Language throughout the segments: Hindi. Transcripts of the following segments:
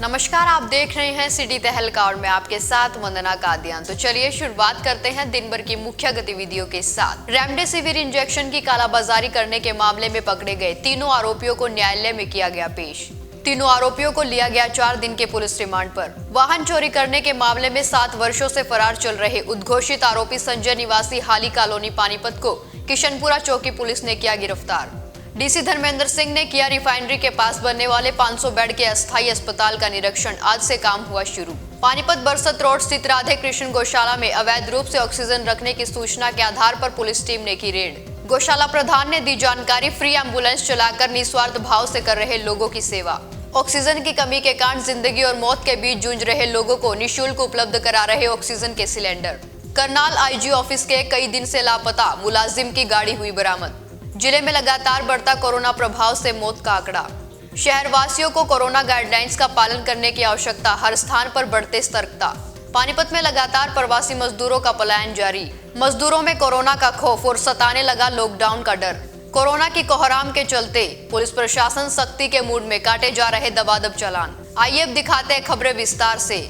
नमस्कार, आप देख रहे हैं सिटी तहलका और मैं आपके साथ वंदना कादियान। तो चलिए शुरुआत करते हैं दिन भर की मुख्य गतिविधियों के साथ। रेमडेसिविर इंजेक्शन की कालाबाजारी करने के मामले में पकड़े गए तीनों आरोपियों को न्यायालय में किया गया पेश। तीनों आरोपियों को लिया गया 4 दिन के पुलिस रिमांड पर। वाहन चोरी करने के मामले में 7 वर्षों से फरार चल रहे उद्घोषित आरोपी संजय निवासी हाली कॉलोनी पानीपत को किशनपुरा चौकी पुलिस ने किया गिरफ्तार। डीसी धर्मेंद्र सिंह ने किया रिफाइनरी के पास बनने वाले 500 बेड के अस्थायी अस्पताल का निरीक्षण। आज से काम हुआ शुरू। पानीपत बरसत रोड स्थित राधे कृष्ण गौशाला में अवैध रूप से ऑक्सीजन रखने की सूचना के आधार पर पुलिस टीम ने की रेड। गौशाला प्रधान ने दी जानकारी, फ्री एम्बुलेंस चलाकर निस्वार्थ भाव से कर रहे लोगों की सेवा। ऑक्सीजन की कमी के कारण जिंदगी और मौत के बीच जूझ रहे लोगों को निःशुल्क उपलब्ध करा रहे ऑक्सीजन के सिलेंडर। करनाल आईजी ऑफिस के कई दिन से लापता मुलाजिम की गाड़ी हुई बरामद। जिले में लगातार बढ़ता कोरोना प्रभाव से मौत का आंकड़ा। शहरवासियों को कोरोना गाइडलाइंस का पालन करने की आवश्यकता, हर स्थान पर बढ़ते सतर्कता। पानीपत में लगातार प्रवासी मजदूरों का पलायन जारी। मजदूरों में कोरोना का खौफ और सताने लगा लॉकडाउन का डर। कोरोना की कोहराम के चलते पुलिस प्रशासन सख्ती के मूड में, काटे जा रहे दबादब चालान। आइए अब दिखाते हैं खबरें विस्तार से।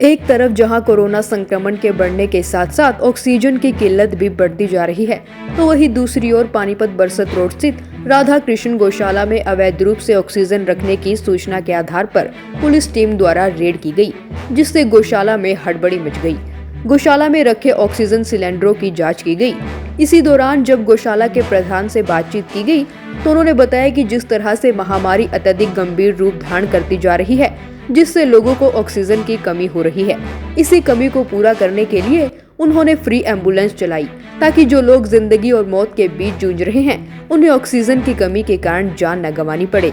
एक तरफ जहां कोरोना संक्रमण के बढ़ने के साथ साथ ऑक्सीजन की किल्लत भी बढ़ती जा रही है, तो वहीं दूसरी ओर पानीपत बरसत रोड स्थित राधा कृष्ण गौशाला में अवैध रूप से ऑक्सीजन रखने की सूचना के आधार पर पुलिस टीम द्वारा रेड की गई, जिससे गौशाला में हड़बड़ी मच गई। गौशाला में रखे ऑक्सीजन सिलेंडरों की जाँच की गई। इसी दौरान जब गौशाला के प्रधान से बातचीत की गई तो उन्होंने बताया कि जिस तरह से महामारी अत्यधिक गंभीर रूप धारण करती जा रही है, जिससे लोगों को ऑक्सीजन की कमी हो रही है, इसी कमी को पूरा करने के लिए उन्होंने फ्री एम्बुलेंस चलाई, ताकि जो लोग जिंदगी और मौत के बीच जूझ रहे हैं उन्हें ऑक्सीजन की कमी के कारण जान न गंवानी पड़े।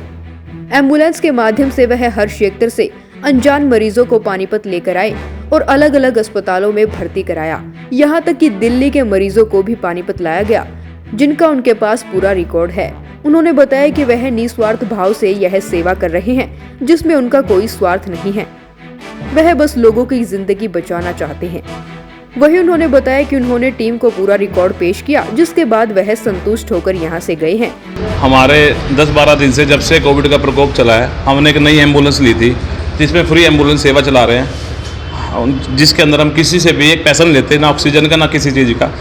एम्बुलेंस के माध्यम से वह हर क्षेत्र से अनजान मरीजों को पानीपत लेकर आए और अलग अलग अस्पतालों में भर्ती कराया। यहाँ तक कि दिल्ली के मरीजों को भी पानीपत लाया गया, जिनका उनके पास पूरा रिकॉर्ड है। उन्होंने बताया कि वह निस्वार्थ भाव से यह सेवा कर रहे हैं, जिसमें उनका कोई स्वार्थ नहीं है। वह बस लोगों की जिंदगी बचाना चाहते हैं। वहीं उन्होंने बताया कि उन्होंने टीम को पूरा रिकॉर्ड पेश किया, जिसके बाद वह संतुष्ट होकर यहां से गए हैं। हमारे 10-12 दिन से जब से कोविड का प्रकोप चला है, हमने एक नई एम्बुलेंस ली थी, जिसमें फ्री एम्बुलेंस सेवा चला रहे हैं, जिसके अंदर हम किसी से भी एक पैसा नहीं लेते, ना ऑक्सीजन का ना किसी चीज़ का।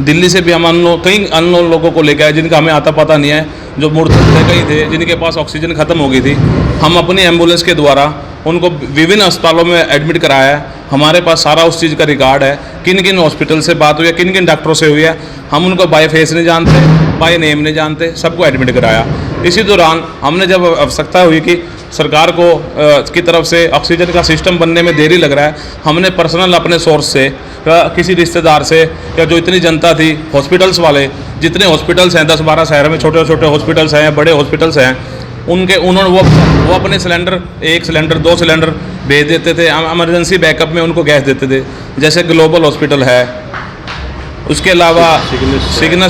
दिल्ली से भी हम कई अननोन लोगों को लेकर आए, जिनका हमें आता पता नहीं है, जो मूर्त थे, कई थे जिनके पास ऑक्सीजन खत्म हो गई थी। हम अपनी एम्बुलेंस के द्वारा उनको विभिन्न अस्पतालों में एडमिट कराया है। हमारे पास सारा उस चीज़ का रिकॉर्ड है, किन किन हॉस्पिटल से बात हुई है, किन किन डॉक्टरों से हुई है। हम उनको बाय फेस नहीं जानते, बाय नेम नहीं जानते, सबको एडमिट कराया। इसी दौरान हमने जब आवश्यकता हुई कि सरकार को की तरफ से ऑक्सीजन का सिस्टम बनने में देरी लग रहा है, हमने पर्सनल अपने सोर्स से, किसी रिश्तेदार से, या जो इतनी जनता थी, हॉस्पिटल्स वाले, जितने हॉस्पिटल्स हैं 10-12 शहर में, छोटे छोटे हॉस्पिटल्स हैं, बड़े हॉस्पिटल्स हैं, उन्होंने वो अपने सिलेंडर, 1 सिलेंडर 2 सिलेंडर भेज देते थे। इमरजेंसी बैकअप में उनको गैस देते थे। जैसे ग्लोबल हॉस्पिटल है, उसके अलावा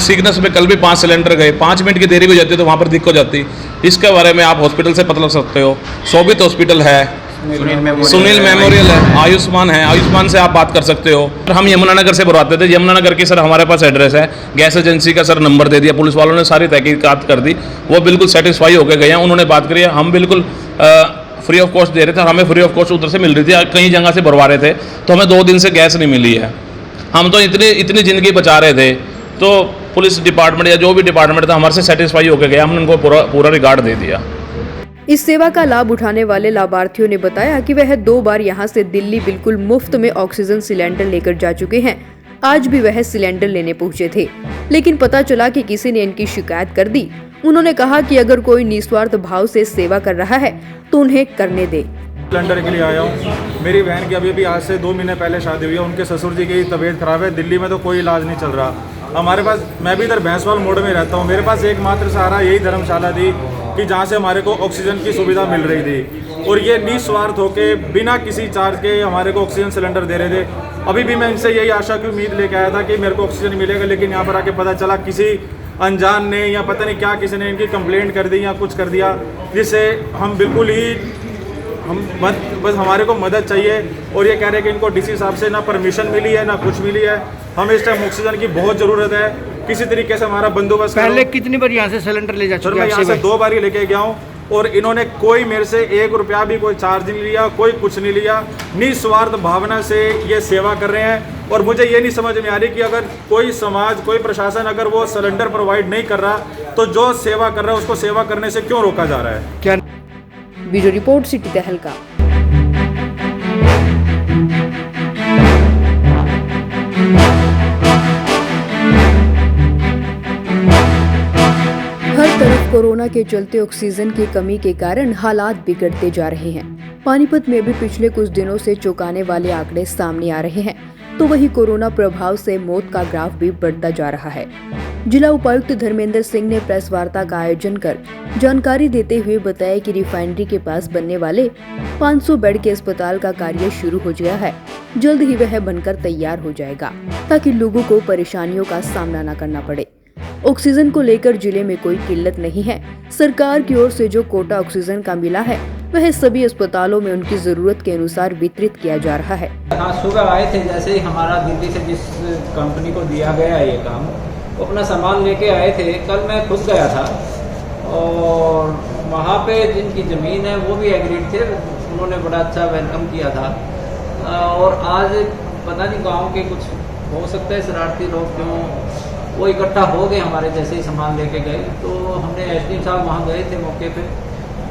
सिग्नस में कल भी 5 सिलेंडर गए। 5 मिनट की देरी हो जाती है तो वहाँ पर दिक्कत हो जाती। इसके बारे में आप हॉस्पिटल से पता लग सकते हो। शोभित हॉस्पिटल है, सुनील मेमोरियल है, आयुष्मान है, आयुष्मान से आप बात कर सकते हो। हम यमुनानगर से भरवाते थे। यमुनानगर की सर हमारे पास एड्रेस है, गैस एजेंसी का सर नंबर दे दिया, पुलिस वालों ने सारी तहकीकात कर दी, वो बिल्कुल सेटिस्फाई होकर गए हैं। उन्होंने बात करी, हम बिल्कुल फ्री ऑफ कॉस्ट दे रहे थे और हमें फ्री ऑफ कॉस्ट उधर से मिल रही थी। कई जगह से भरवा रहे थे तो हमें 2 दिन से गैस नहीं मिली है। हम तो इतनी ज़िंदगी बचा रहे थे, तो पुलिस डिपार्टमेंट या जो भी डिपार्टमेंट था हमारे से सेटिस्फाई होकर गया, हमने उनको पूरा रिकॉर्ड दे दिया। इस सेवा का लाभ उठाने वाले लाभार्थियों ने बताया कि वह 2 बार यहां से दिल्ली बिल्कुल मुफ्त में ऑक्सीजन सिलेंडर लेकर जा चुके हैं। आज भी वह सिलेंडर लेने पहुंचे थे, लेकिन पता चला कि किसी ने इनकी शिकायत कर दी। उन्होंने कहा कि अगर कोई निस्वार्थ भाव से सेवा कर रहा है तो उन्हें करने दे। सिलेंडर के लिए आया हूँ। मेरी बहन की अभी आज से 2 महीने पहले शादी हुई है। उनके ससुर जी की तबीयत खराब है। दिल्ली में तो कोई इलाज नहीं चल रहा। हमारे पास, मैं भी इधर भैंसवाल मोड़ में रहता हूँ, मेरे पास एकमात्र सहारा यही धर्मशाला थी कि जहाँ से हमारे को ऑक्सीजन की सुविधा मिल रही थी, और ये निस्वार्थ होके बिना किसी चार्ज के हमारे को ऑक्सीजन सिलेंडर दे रहे थे। अभी भी मैं इनसे यही आशा की उम्मीद लेके आया था कि मेरे को ऑक्सीजन मिलेगा, लेकिन यहाँ पर आके पता चला किसी अनजान ने या पता नहीं क्या किसी ने इनकी कंप्लेंट कर दी या कुछ कर दिया, जिससे हम बिल्कुल ही बस हमारे को मदद चाहिए। और ये कह रहे हैं कि इनको डीसी साहब से ना परमिशन मिली है ना कुछ मिली है। हमें इस टाइम ऑक्सीजन की बहुत ज़रूरत है, किसी तरीके से हमारा बंदोबस्त करो। पहले कितनी बार यहाँ से सिलेंडर ले जा चुके हैं? मैं यहाँ से 2 बार ही लेके गया हूँ और इन्होंने कोई मेरे से 1 रुपया भी कोई चार्ज नहीं लिया, कोई कुछ नहीं लिया। निस्वार्थ भावना से ये सेवा कर रहे हैं। और मुझे ये नहीं समझ में आ रही कि अगर कोई समाज, कोई प्रशासन अगर वो सिलेंडर प्रोवाइड नहीं कर रहा तो जो सेवा कर रहा है उसको सेवा करने से क्यों रोका जा रहा है? क्या ब्यूरो रिपोर्ट सिटी तहलका। हर तरफ कोरोना के चलते ऑक्सीजन की कमी के कारण हालात बिगड़ते जा रहे हैं। पानीपत में भी पिछले कुछ दिनों से चौंकाने वाले आंकड़े सामने आ रहे हैं, तो वही कोरोना प्रभाव से मौत का ग्राफ भी बढ़ता जा रहा है। जिला उपायुक्त धर्मेंद्र सिंह ने प्रेस वार्ता का आयोजन कर जानकारी देते हुए बताया कि रिफाइनरी के पास बनने वाले 500 बेड के अस्पताल का कार्य शुरू हो गया है। जल्द ही वह बनकर तैयार हो जाएगा ताकि लोगों को परेशानियों का सामना न करना पड़े। ऑक्सीजन को लेकर जिले में कोई किल्लत नहीं है। सरकार की ओर से जो कोटा ऑक्सीजन का मिला है वह सभी अस्पतालों में उनकी जरूरत के अनुसार वितरित किया जा रहा है। हाँ, सुबह आए थे, जैसे ही हमारा दिल्ली से जिस कंपनी को दिया गया ये काम, वो अपना सामान लेके आए थे। कल मैं खुद गया था और वहाँ पे जिनकी ज़मीन है वो भी एग्रीड थे, उन्होंने बड़ा अच्छा वेलकम किया था। और आज पता नहीं गांव के कुछ हो सकता है शरारती लोग क्यों वो इकट्ठा हो गए, हमारे जैसे ही सामान लेके गए। तो हमने एसडीएम साहब वहाँ गए थे मौके पे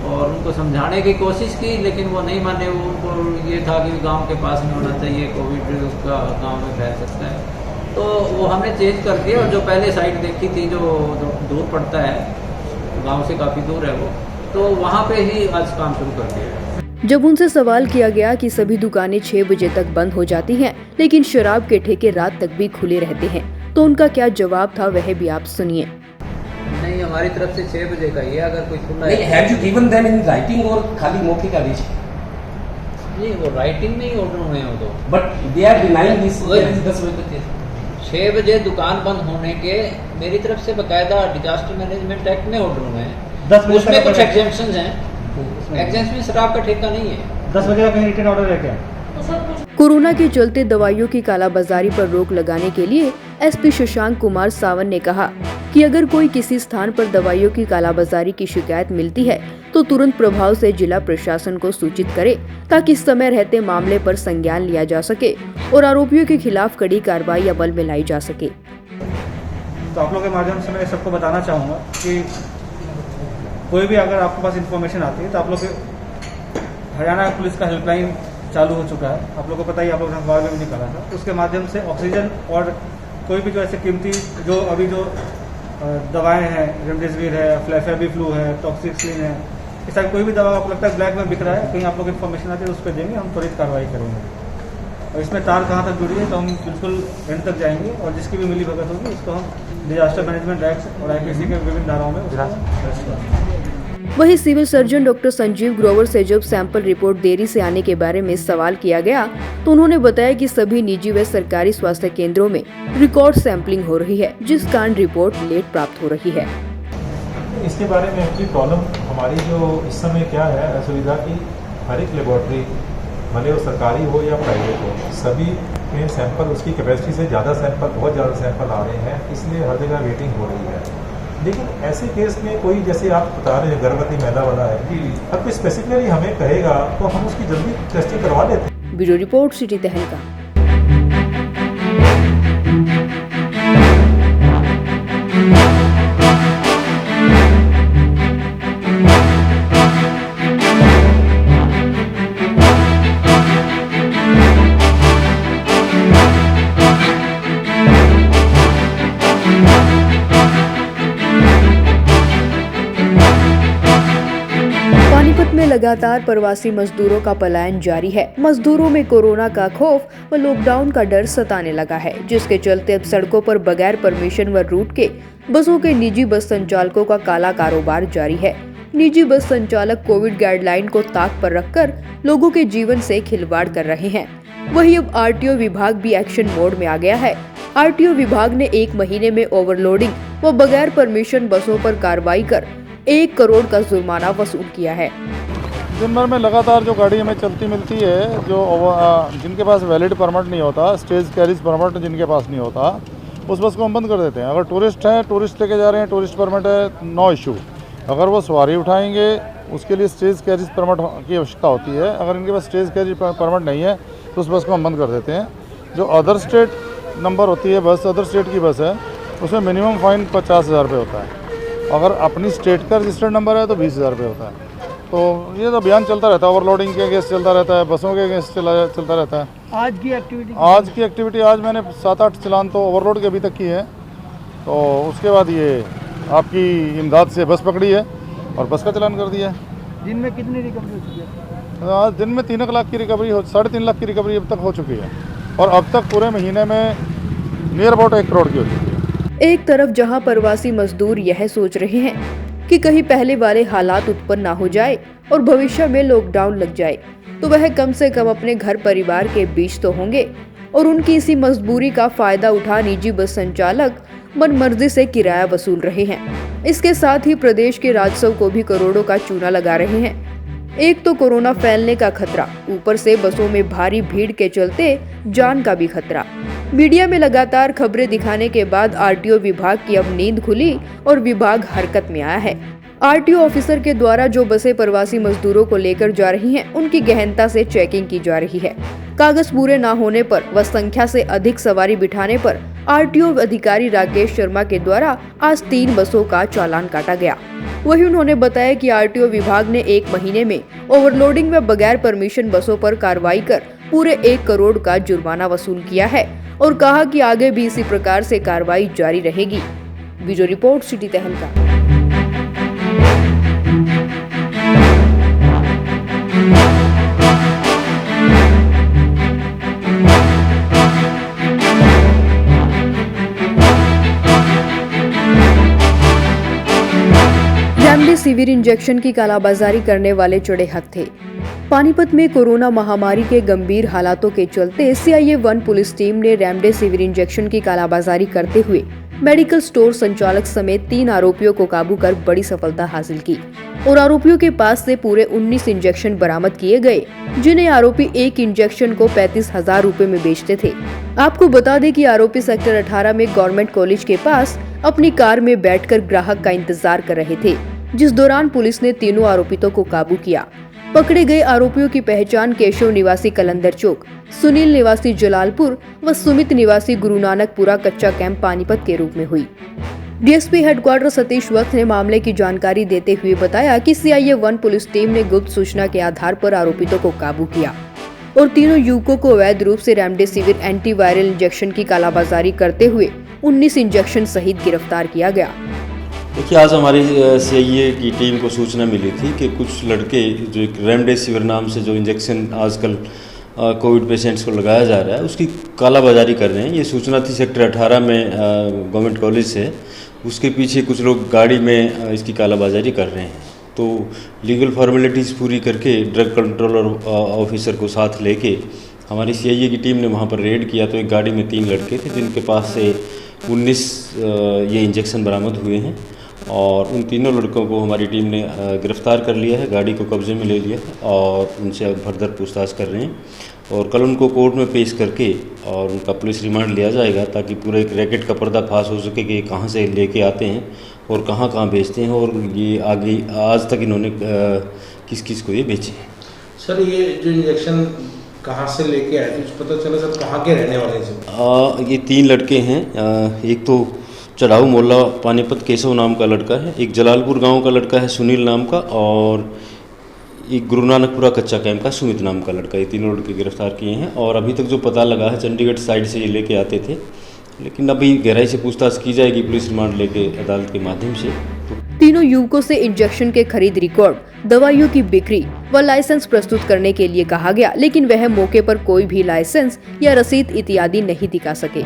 और उनको समझाने की कोशिश की, लेकिन वो नहीं माने। उनको ये था कि गांव के पास नहीं होना चाहिए, कोविड का गांव में फैल सकता है। तो वो हमने चेंज कर दिया और जो पहले साइट देखी थी जो दूर पड़ता है, गांव से काफ़ी दूर है वो, तो वहाँ पे ही आज काम शुरू कर दिया। जब उनसे सवाल किया गया कि सभी दुकानें 6 बजे तक बंद हो जाती हैं, लेकिन शराब के ठेके रात तक भी खुले रहते हैं, तो उनका क्या जवाब था वह भी आप सुनिए। नहीं, हमारी तरफ से 6 बजे का ही है, अगर कोई खुला नहीं, have you given them in writing और खाली मौके का लिस्ट? नहीं, वो राइटिंग में ही ऑर्डर हुए हैं वो तो, but they are denying this 10 बजे तक। 6 बजे दुकान बंद होने के मेरी तरफ से बकायदा डिजास्टर मैनेजमेंट एक्ट में ऑर्डर हुए हैं। उसमें कुछ एग्जेम्पशंस हैं, एग्जेम्पशन में शराब का ठेका नहीं है। 10 बजे का कहीं रिटर्न ऑर्डर है क्या? कोरोना के चलते दवाइयों की कालाबाजारी पर रोक लगाने के लिए एसपी शशांक कुमार सावन ने कहा कि अगर कोई किसी स्थान पर दवाइयों की कालाबाजारी की शिकायत मिलती है तो तुरंत प्रभाव से जिला प्रशासन को सूचित करे ताकि समय रहते मामले पर संज्ञान लिया जा सके और आरोपियों के खिलाफ कड़ी कार्रवाई अमल में लाई जा सके। तो आप लोगों के माध्यम से मैं सबको बताना चाहूँगा कि कोई भी अगर आपके पास इन्फॉर्मेशन आती है तो आप लोग हरियाणा पुलिस का हेल्पलाइन चालू हो चुका है। आप लोगों को पता ही, आप लोगों ने अखबार में भी निकाला था। उसके माध्यम से ऑक्सीजन और कोई भी जो ऐसे कीमती जो अभी जो दवाएं हैं, रेमडेसिविर है, फ्लैफेबिफ्लू है, टॉक्सिक्लिन है, इस तरह कोई भी दवा आपको लगता है ब्लैक में बिक रहा है, कहीं आप लोग इन्फॉर्मेशन आती है उस पर देंगे, हम त्वरित कार्रवाई करेंगे। और इसमें तार कहाँ तक जुड़ी है तो हम बिल्कुल एंड तक जाएंगे और जिसकी भी मिली भगत होगी उसको हम डिजास्टर मैनेजमेंट एक्ट और आईपीसी के विभिन्न धाराओं में उसको। वहीं civil surgeon doctor Sanjeev Grover से जब सैंपल रिपोर्ट देरी से आने के बारे में सवाल किया गया तो उन्होंने बताया कि सभी निजी व सरकारी स्वास्थ्य केंद्रों में रिकॉर्ड सैंपलिंग हो रही है, जिस कारण रिपोर्ट लेट प्राप्त हो रही है। इसके बारे में एक्चुअली प्रॉब्लम हमारी जो इस समय क्या है, असुविधा की हर एक लेबॉर्ट्री भले वो सरकारी हो या प्राइवेट हो, सभी में सैंपल उसकी कैपेसिटी से ज़्यादा सैंपल, बहुत ज़्यादा सैंपल आ रहे हैं, इसलिए हर जगह वेटिंग हो रही है। लेकिन ऐसे केस में कोई, जैसे आप बता रहे हैं गर्भवती महिला वाला है, अब कोई स्पेसिफिकली हमें कहेगा तो हम उसकी जल्दी टेस्टिंग करवा लेते हैं। ब्यूरो रिपोर्ट सिटी तहलका। पानीपत में लगातार प्रवासी मजदूरों का पलायन जारी है। मजदूरों में कोरोना का खौफ व लॉकडाउन का डर सताने लगा है, जिसके चलते अब सड़कों पर बगैर परमिशन व रूट के बसों के निजी बस संचालकों का काला कारोबार जारी है। निजी बस संचालक कोविड गाइडलाइन को ताक पर रखकर लोगों के जीवन से खिलवाड़ कर रहे हैं। वहीं अब आरटीओ विभाग भी एक्शन मोड में आ गया है। आरटीओ विभाग ने 1 महीने में ओवरलोडिंग व बगैर परमिशन बसों पर कार्रवाई कर 1 करोड़ का जुर्माना वसूल किया है। दिन भर में लगातार जो गाड़ी हमें चलती मिलती है, जो जिनके पास वैलिड परमिट नहीं होता, स्टेज कैरिज परमिट जिनके पास नहीं होता, उस बस को हम बंद कर देते हैं। अगर टूरिस्ट हैं, टूरिस्ट लेके जा रहे हैं, टूरिस्ट परमिट है, नो इशू। अगर वो सवारी उठाएंगे उसके लिए स्टेज कैरिज परमिट की आवश्यकता होती है। अगर इनके पास स्टेज कैरिज परमिट नहीं है तो उस बस को हम बंद कर देते हैं। जो अदर स्टेट नंबर होती है बस, अदर स्टेट की बस है, उसमें मिनिमम फ़ाइन 50,000 रुपये होता है। अगर अपनी स्टेट का रजिस्टर्ड नंबर है तो 20,000 रुपये होता है। तो ये तो अभियान चलता रहता है, ओवरलोडिंग के अगेंस्ट चलता रहता है, बसों के अगेंस्ट चलता रहता है। आज की एक्टिविटी आज मैंने 7-8 चलान तो ओवरलोड के अभी तक की है। तो उसके बाद ये आपकी इमदाद से बस पकड़ी है और बस का चलान कर दिया है। दिन में कितनी रिकवरी हो चुकी है? आज दिन में 3 लाख की रिकवरी 3.5 लाख की रिकवरी अब तक हो चुकी है और अब तक पूरे महीने में नियर अबाउट 1 करोड़ की हो चुकी है। एक तरफ जहां प्रवासी मजदूर यह सोच रहे हैं कि कहीं पहले वाले हालात उत्पन्न ना हो जाए और भविष्य में लॉकडाउन लग जाए, तो वह कम से कम अपने घर परिवार के बीच तो होंगे, और उनकी इसी मजबूरी का फायदा उठा निजी बस संचालक मनमर्जी से किराया वसूल रहे हैं। इसके साथ ही प्रदेश के राजस्व को भी करोड़ों का चूना लगा रहे हैं। एक तो कोरोना फैलने का खतरा, ऊपर से बसों में भारी भीड़ के चलते जान का भी खतरा। मीडिया में लगातार खबरें दिखाने के बाद आरटीओ विभाग की अब नींद खुली और विभाग हरकत में आया है। आरटीओ ऑफिसर के द्वारा जो बसें प्रवासी मजदूरों को लेकर जा रही हैं, उनकी गहनता से चेकिंग की जा रही है। कागज पूरे न होने पर व संख्या से अधिक सवारी बिठाने पर आरटीओ अधिकारी राकेश शर्मा के द्वारा आज 3 बसों का चालान काटा गया। वहीं उन्होंने बताया कि आरटीओ विभाग ने 1 महीने में ओवरलोडिंग व बगैर परमिशन बसों पर कार्रवाई कर पूरे 1 करोड़ का जुर्माना वसूल किया है और कहा कि आगे भी इसी प्रकार से कार्रवाई जारी रहेगी। ब्यूरो रिपोर्ट, सिटी तहलका। रेमडेसिविर इंजेक्शन की कालाबाजारी करने वाले चढ़े हाथ थे। पानीपत में कोरोना महामारी के गंभीर हालातों के चलते CIA 1 पुलिस टीम ने रेमडेसिविर इंजेक्शन की कालाबाजारी करते हुए मेडिकल स्टोर संचालक समेत 3 आरोपियों को काबू कर बड़ी सफलता हासिल की और आरोपियों के पास से पूरे 19 इंजेक्शन बरामद किए गए, जिन्हें आरोपी एक इंजेक्शन को 35,000 रुपए में बेचते थे। आपको बता दें कि आरोपी सेक्टर 18 में गवर्नमेंट कॉलेज के पास अपनी कार में बैठकर ग्राहक का इंतजार कर रहे थे, जिस दौरान पुलिस ने तीनों आरोपितों को काबू किया। पकड़े गए आरोपियों की पहचान केशव निवासी कलंदर चौक, सुनील निवासी जलालपुर व सुमित निवासी गुरु नानकपुरा कच्चा कैंप पानीपत के रूप में हुई। डीएसपी हेडक्वार्टर सतीश वत्स ने मामले की जानकारी देते हुए बताया कि CIA 1 पुलिस टीम ने गुप्त सूचना के आधार पर आरोपितों को काबू किया और तीनों युवकों को अवैध रूप से रेमडेसिविर एंटीवायरल इंजेक्शन की कालाबाजारी करते हुए 19 इंजेक्शन सहित गिरफ्तार किया गया। देखिए, आज हमारी CIA की टीम को सूचना मिली थी कि कुछ लड़के जो एक रेमडेसिविर नाम से जो इंजेक्शन आजकल कोविड पेशेंट्स को लगाया जा रहा है, उसकी कालाबाजारी कर रहे हैं। ये सूचना थी सेक्टर 18 में गवर्नमेंट कॉलेज से। उसके पीछे कुछ लोग गाड़ी में इसकी कालाबाजारी कर रहे हैं। तो लीगल फॉर्मेलिटीज़ पूरी करके ड्रग कंट्रोलर ऑफिसर को साथ लेके हमारी CIA की टीम ने वहाँ पर रेड किया। तो एक गाड़ी में 3 लड़के थे जिनके पास से 19 ये इंजेक्शन बरामद हुए हैं और उन तीनों लड़कों को हमारी टीम ने गिरफ्तार कर लिया है, गाड़ी को कब्जे में ले लिया है और उनसे अब फर्दर पूछताछ कर रहे हैं और कल उनको कोर्ट में पेश करके और उनका पुलिस रिमांड लिया जाएगा ताकि पूरे एक रैकेट का पर्दाफाश हो सके कि कहाँ से लेके आते हैं और कहाँ बेचते हैं और ये आगे आज तक इन्होंने किस किस को ये बेचे हैं। सर, ये जो इंजेक्शन कहाँ से लेके आए थे, पता चला सर कहाँ के रहने वाले हैं? ये 3 लड़के हैं। एक तो चढ़ाऊ मोहल्ला पानीपत केशव नाम का लड़का है, एक जलालपुर गांव का लड़का है सुनील नाम का और एक गुरु नानकपुरा कच्चा कैंप का सुमित नाम का लड़का। ये तीनों लड़के गिरफ्तार किए हैं और अभी तक जो पता लगा है चंडीगढ़ साइड से ये लेके आते थे, लेकिन अभी गहराई से पूछताछ की जाएगी पुलिस रिमांड लेके अदालत के माध्यम से। तीनों युवकों से इंजेक्शन के खरीद रिकॉर्ड, दवाइयों की बिक्री व लाइसेंस प्रस्तुत करने के लिए कहा गया, लेकिन वह मौके पर कोई भी लाइसेंस या रसीद इत्यादि नहीं दिखा सके।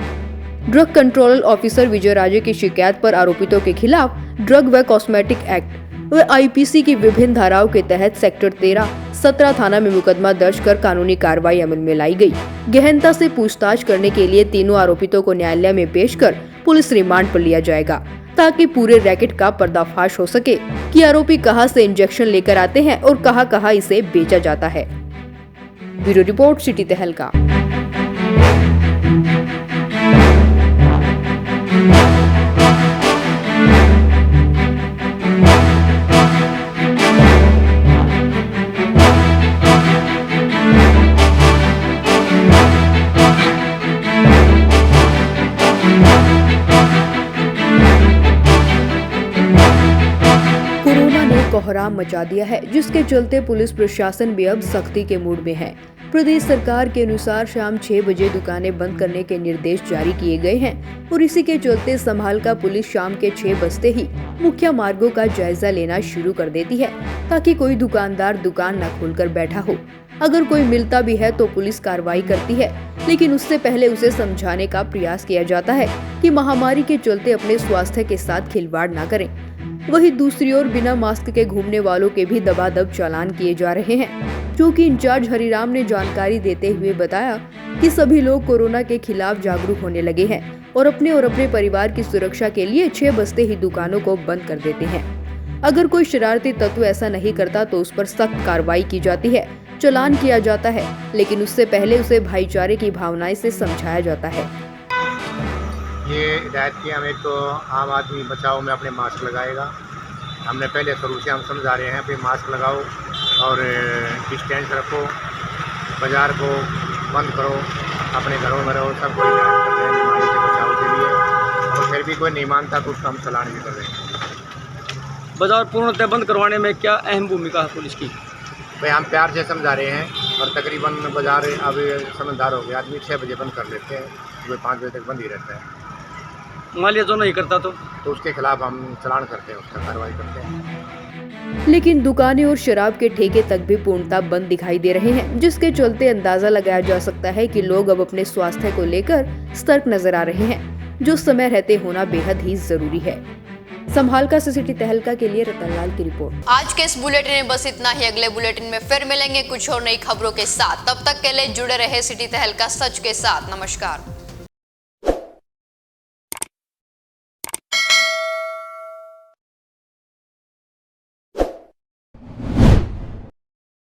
ड्रग कंट्रोलर ऑफिसर विजय राजे की शिकायत पर आरोपितों के खिलाफ ड्रग व कॉस्मेटिक एक्ट व IPC की विभिन्न धाराओं के तहत सेक्टर 13, 17 थाना में मुकदमा दर्ज कर कानूनी कार्रवाई अमल में लाई गई। गहनता से पूछताछ करने के लिए तीनों आरोपितों को न्यायालय में पेश कर पुलिस रिमांड पर लिया जाएगा, ताकि पूरे रैकेट का पर्दाफाश हो सके कि आरोपी कहां से इंजेक्शन लेकर आते हैं और कहां इसे बेचा जाता है। ब्यूरो रिपोर्ट, सिटी तहलका। कोहराम मचा दिया है, जिसके चलते पुलिस प्रशासन भी अब सख्ती के मूड में है। प्रदेश सरकार के अनुसार शाम 6 बजे दुकानें बंद करने के निर्देश जारी किए गए हैं और इसी के चलते संभाल का पुलिस शाम के 6 बजते ही मुख्य मार्गों का जायजा लेना शुरू कर देती है, ताकि कोई दुकानदार दुकान न खोलकर बैठा हो। अगर कोई मिलता भी है तो पुलिस कार्रवाई करती है, लेकिन उससे पहले उसे समझाने का प्रयास किया जाता है कि महामारी के चलते अपने स्वास्थ्य के साथ खिलवाड़ न करें। वहीं दूसरी ओर बिना मास्क के घूमने वालों के भी दबादब चालान किए जा रहे हैं, जो कि इंचार्ज हरिराम ने जानकारी देते हुए बताया कि सभी लोग कोरोना के खिलाफ जागरूक होने लगे हैं और अपने परिवार की सुरक्षा के लिए 6 बजते ही दुकानों को बंद कर देते हैं। अगर कोई शरारती तत्व ऐसा नहीं करता तो उस पर सख्त कार्रवाई की जाती है, चालान किया जाता है, लेकिन उससे पहले उसे भाईचारे की भावनाएं से समझाया जाता है। ये हिदायत की हमें तो आम आदमी बचाव में अपने मास्क लगाएगा। हमने पहले शुरू से हम समझा रहे हैं कि मास्क लगाओ और डिस्टेंस रखो, बाज़ार को बंद करो, अपने घरों में रहो, सब कोई कर रहे हैं बीमारी से बचाव के लिए। और फिर भी कोई नहीं मानता तो उसका हम चालान भी कर रहे हैं। बाज़ार पूर्णतः बंद करवाने में क्या अहम भूमिका है पुलिस की? भाई हम प्यार से समझा रहे हैं और तकरीबन बाज़ार अब समझदार हो गया, आदमी 6 बजे बंद कर लेते हैं, सुबह 5 बजे तक बंद ही रहता है। मान लिया जो नहीं करता तो उसके खिलाफ हम चालान करते हैं, उसका कार्रवाई करते हैं। लेकिन दुकानें और शराब के ठेके तक भी पूर्णतः बंद दिखाई दे रहे हैं, जिसके चलते अंदाजा लगाया जा सकता है कि लोग अब अपने स्वास्थ्य को लेकर सतर्क नजर आ रहे हैं, जो समय रहते होना बेहद ही जरूरी है। संभाल का सिटी तहलका के लिए रतनलाल की रिपोर्ट। आज के इस बुलेटिन में बस इतना ही। अगले बुलेटिन में फिर मिलेंगे कुछ और नई खबरों के साथ। तब तक के लिए जुड़े रहे सिटी तहलका सच के साथ। नमस्कार।